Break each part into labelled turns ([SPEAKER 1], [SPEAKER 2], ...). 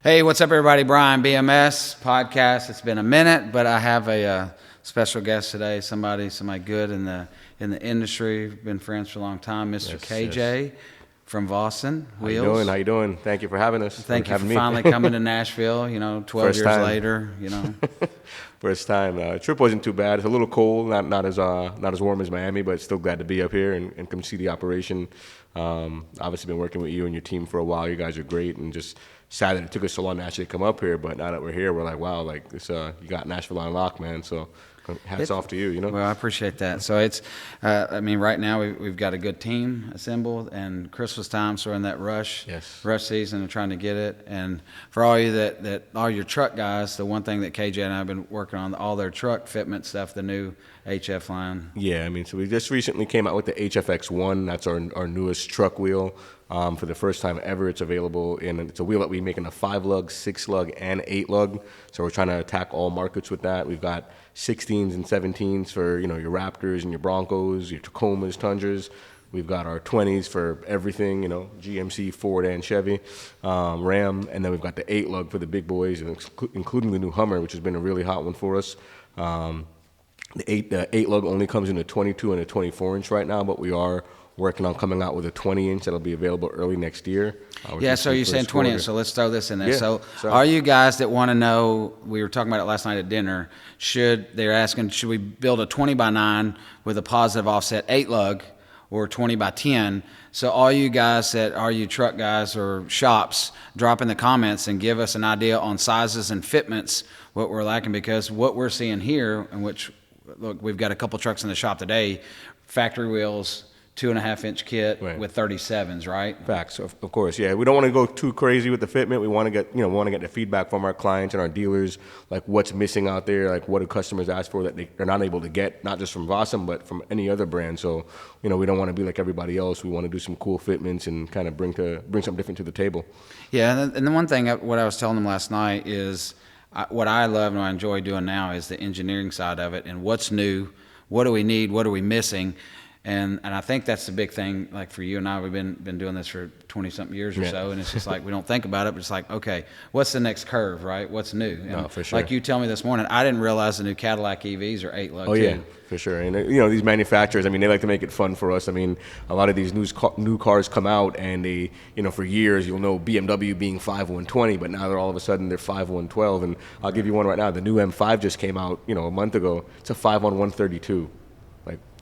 [SPEAKER 1] Hey, what's up, everybody? Brian, BMS podcast. It's been a minute, but I have a special guest today. Somebody good in the industry. Been friends for a long time, Mr. KJ from Vossen Wheels.
[SPEAKER 2] How you doing? Thank you for having us.
[SPEAKER 1] Thank you for finally coming to Nashville. 12
[SPEAKER 2] First
[SPEAKER 1] years
[SPEAKER 2] time.
[SPEAKER 1] later.
[SPEAKER 2] First time. Trip wasn't too bad. It's a little cold, not as warm as Miami, but still glad to be up here and come see the operation. Obviously, been working with you and your team for a while. You guys are great, and just sad that it took us so long to actually come up here. But now that we're here, we're like, wow, like this, you got Nashville on lock, man. So hats off to you.
[SPEAKER 1] Well, I appreciate that. So it's, right now we've got a good team assembled, and Christmas time, so we're in that rush season and trying to get it. And for all you that all your truck guys, the one thing that KJ and I have been working on, all their truck fitment stuff, the new HF line.
[SPEAKER 2] Yeah, so we just recently came out with the HFX1. That's our newest truck wheel. For the first time ever, it's available it's a wheel that we make in a 5-lug, 6-lug, and 8-lug. So we're trying to attack all markets with that. We've got 16s and 17s for your Raptors and your Broncos, your Tacomas, Tundras. We've got our 20s for everything, GMC, Ford, and Chevy, Ram, and then we've got the 8-lug for the big boys, including the new Hummer, which has been a really hot one for us. The 8-lug only comes in a 22 and a 24-inch right now, but we are working on coming out with a 20-inch that'll be available early next year.
[SPEAKER 1] So you're saying 20-inch, so let's throw this in there.
[SPEAKER 2] Yeah,
[SPEAKER 1] so are you guys that want to know, we were talking about it last night at dinner, they're asking, should we build a 20x9 with a positive offset 8-lug or 20x10? So all you guys that are you truck guys or shops, drop in the comments and give us an idea on sizes and fitments, what we're lacking, because what we're seeing here, in which, look, we've got a couple trucks in the shop today, factory wheels, 2.5-inch kit with 37s, right?
[SPEAKER 2] Facts, of course, yeah. We don't want to go too crazy with the fitment. We want to get, the feedback from our clients and our dealers, like what's missing out there, like what do customers ask for that they're not able to get, not just from Vossen, but from any other brand. So, we don't want to be like everybody else. We want to do some cool fitments and kind of bring something different to the table.
[SPEAKER 1] Yeah, and the one thing, what I was telling them last night is, what I love and what I enjoy doing now is the engineering side of it and what's new, what do we need, what are we missing. And I think that's the big thing, like for you and I, we've been doing this for 20-something years or so, and it's just like we don't think about it, but it's like, okay, what's the next curve, right? What's new? And
[SPEAKER 2] no, for sure.
[SPEAKER 1] Like you tell me this morning, I didn't realize the new Cadillac EVs are 8-lug
[SPEAKER 2] too.
[SPEAKER 1] Yeah,
[SPEAKER 2] for sure. And, these manufacturers, they like to make it fun for us. A lot of these new cars come out, and they, for years, BMW being 5120, but now they're all of a sudden they're 5112. And I'll give you one right now. The new M5 just came out, a month ago. It's a 51132.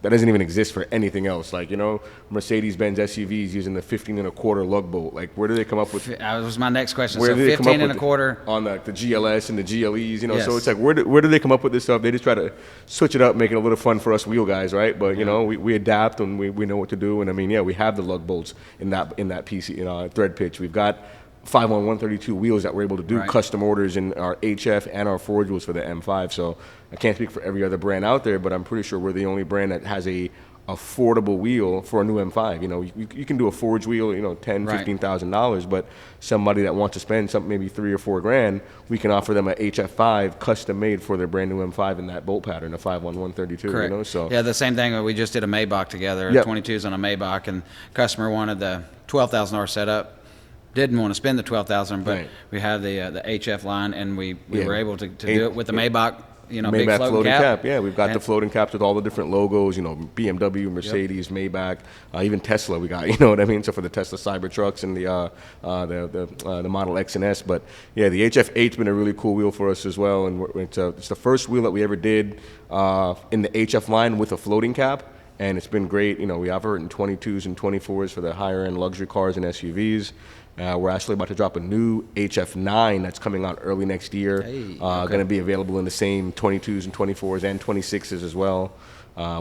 [SPEAKER 2] That doesn't even exist for anything else. Mercedes-Benz SUVs using the 15.25 lug bolt. Where do they come up with?
[SPEAKER 1] That was my next question.
[SPEAKER 2] Where
[SPEAKER 1] so 15.25
[SPEAKER 2] on the GLS and the GLEs.
[SPEAKER 1] Yes.
[SPEAKER 2] So it's like where do they come up with this stuff? They just try to switch it up, make it a little fun for us wheel guys, right? But we adapt and we know what to do. And we have the lug bolts in that piece, thread pitch. We've got 51132 wheels that we're able to do custom orders in our HF and our Forge wheels for the M5. So I can't speak for every other brand out there, but I'm pretty sure we're the only brand that has a affordable wheel for a new M5. You can do a Forge wheel, $10,000-$15,000, but somebody that wants to spend something maybe $3,000 or $4,000, we can offer them a HF5 custom made for their brand new M5 in that bolt pattern, a 51132.
[SPEAKER 1] Correct.
[SPEAKER 2] So
[SPEAKER 1] yeah, the same thing. We just did a Maybach together, 22s on a Maybach, and customer wanted the $12,000 setup. Didn't want to spend the $12,000, but we had the HF line, and we were able to do it with the Maybach,
[SPEAKER 2] Maybach
[SPEAKER 1] big floating cap.
[SPEAKER 2] Yeah, we've got the floating caps with all the different logos, BMW, Mercedes, Maybach, even Tesla. We got, So for the Tesla Cybertrucks and the Model X and S, but yeah, the HF8's been a really cool wheel for us as well, and it's the first wheel that we ever did in the HF line with a floating cap. And it's been great. We offer it in 22s and 24s for the higher-end luxury cars and SUVs. We're actually about to drop a new HF9 that's coming out early next year. Going to be available in the same 22s and 24s and 26s as well.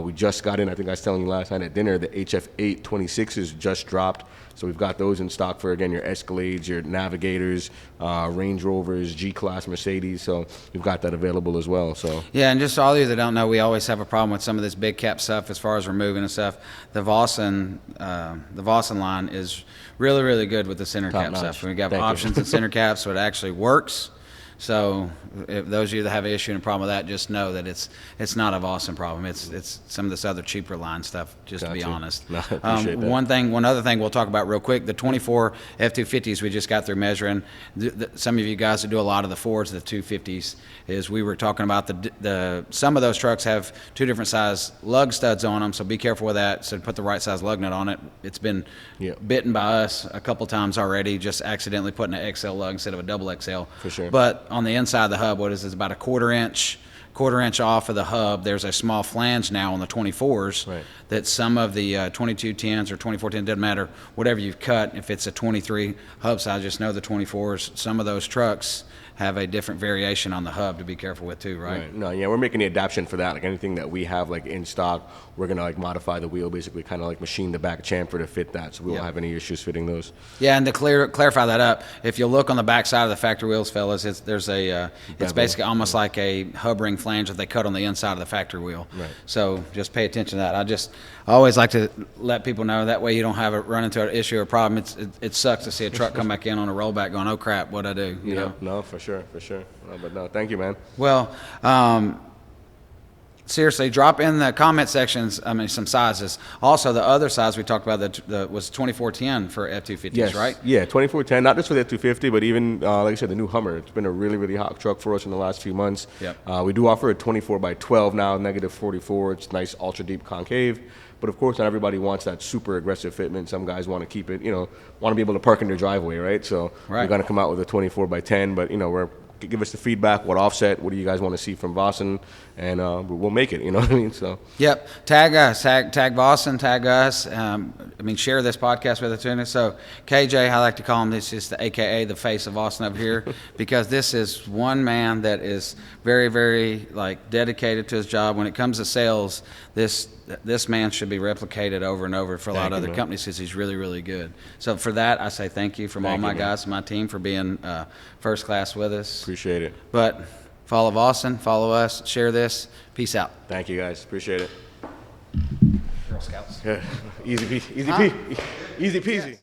[SPEAKER 2] We just got in, I think I was telling you last night at dinner, the HF8 26s just dropped. So we've got those in stock for, again, your Escalades, your Navigators, Range Rovers, G-Class Mercedes. So we've got that available as well. So
[SPEAKER 1] yeah, and just all of you that don't know, we always have a problem with some of this big cap stuff as far as removing and stuff. The Vossen line is really, really good with the center cap stuff. We got options in center caps, so it actually works. So if those of you that have an issue and a problem with that, just know that it's not a Vossen problem. It's some of this other cheaper line stuff, just to be
[SPEAKER 2] Gotcha.
[SPEAKER 1] honest.
[SPEAKER 2] No, I appreciate that.
[SPEAKER 1] One other thing we'll talk about real quick, the 24 F-250s we just got through measuring. Some of you guys that do a lot of the Fords, the 250s, is we were talking about some of those trucks have two different size lug studs on them, so be careful with that. So put the right size lug nut on it. It's been bitten by us a couple times already, just accidentally putting an XL lug instead of a double XL.
[SPEAKER 2] For sure.
[SPEAKER 1] But on the inside of the hub, what is it? It's about a quarter inch off of the hub. There's a small flange now on the 24s that some of the 2210s or 2410, doesn't matter, whatever you've cut, if it's a 23 hub size, just know the 24s, some of those trucks have a different variation on the hub to be careful with too, right?
[SPEAKER 2] No, yeah, we're making the adaptation for that. Like anything that we have like in stock, we're gonna like modify the wheel, basically kind of like machine the back chamfer to fit that, so we won't have any issues fitting those.
[SPEAKER 1] Yeah, and to clarify that up, if you look on the back side of the factory wheels, fellas, it's basically almost like a hub ring flange that they cut on the inside of the factory wheel.
[SPEAKER 2] Right.
[SPEAKER 1] So just pay attention to that. I always like to let people know, that way you don't have a run into an issue or problem. It sucks to see a truck come back in on a rollback going, oh crap, what'd I do? You know?
[SPEAKER 2] No, for sure. No, but no, thank you, man.
[SPEAKER 1] Well, seriously, drop in the comment sections, some sizes. Also, the other size we talked about was 2410 for F-250s,
[SPEAKER 2] Yes,
[SPEAKER 1] right?
[SPEAKER 2] Yeah, 2410, not just for the F-250, but even, like I said, the new Hummer. It's been a really, really hot truck for us in the last few months.
[SPEAKER 1] Yep.
[SPEAKER 2] We do offer a 24x12 now, negative 44. It's nice, ultra-deep concave. But, of course, not everybody wants that super aggressive fitment. Some guys want to keep it, want to be able to park in their driveway, right? So we're going to come out with a 24x10, but, give us the feedback, what offset, what do you guys want to see from Vossen, and we'll make it, you know what I mean? So
[SPEAKER 1] Yep. Tag us, tag Vossen, tag us. Share this podcast with us. So KJ, I like to call him, this is the AKA the face of Vossen up here, because this is one man that is very, very dedicated to his job. When it comes to sales, this man should be replicated over and over for a lot of other companies, because he's really, really good. So for that, I say thank you from all my guys and my team for being first class with us.
[SPEAKER 2] Appreciate it.
[SPEAKER 1] But follow Vossen, follow us, share this. Peace out.
[SPEAKER 2] Thank you, guys. Appreciate it.
[SPEAKER 1] Girl Scouts.
[SPEAKER 2] Yeah. Easy peasy.